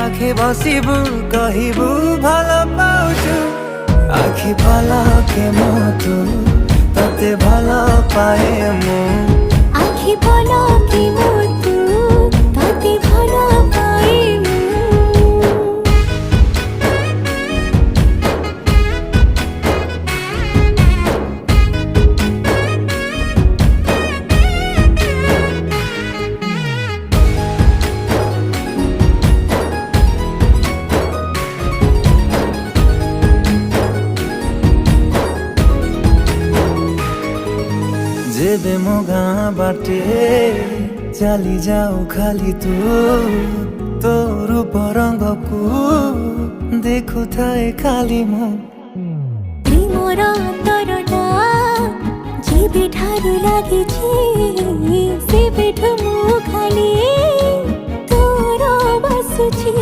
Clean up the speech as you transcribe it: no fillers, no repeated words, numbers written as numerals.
পাখি বসিবু কহিবু ভাল পাউছু আখি পলকে মতু ততে ভাল পায়ে মু আখি পলকে মতু ততে ভাল পায়ে মু जेबे मो गाँ बाटे चली जाऊ खाली तू तो रूप रंग को देखु थाए खाली मो प्रेमर अंतरटा जेबे ठारू लागिछि सेबेठु मु खाली तोर बसुछि।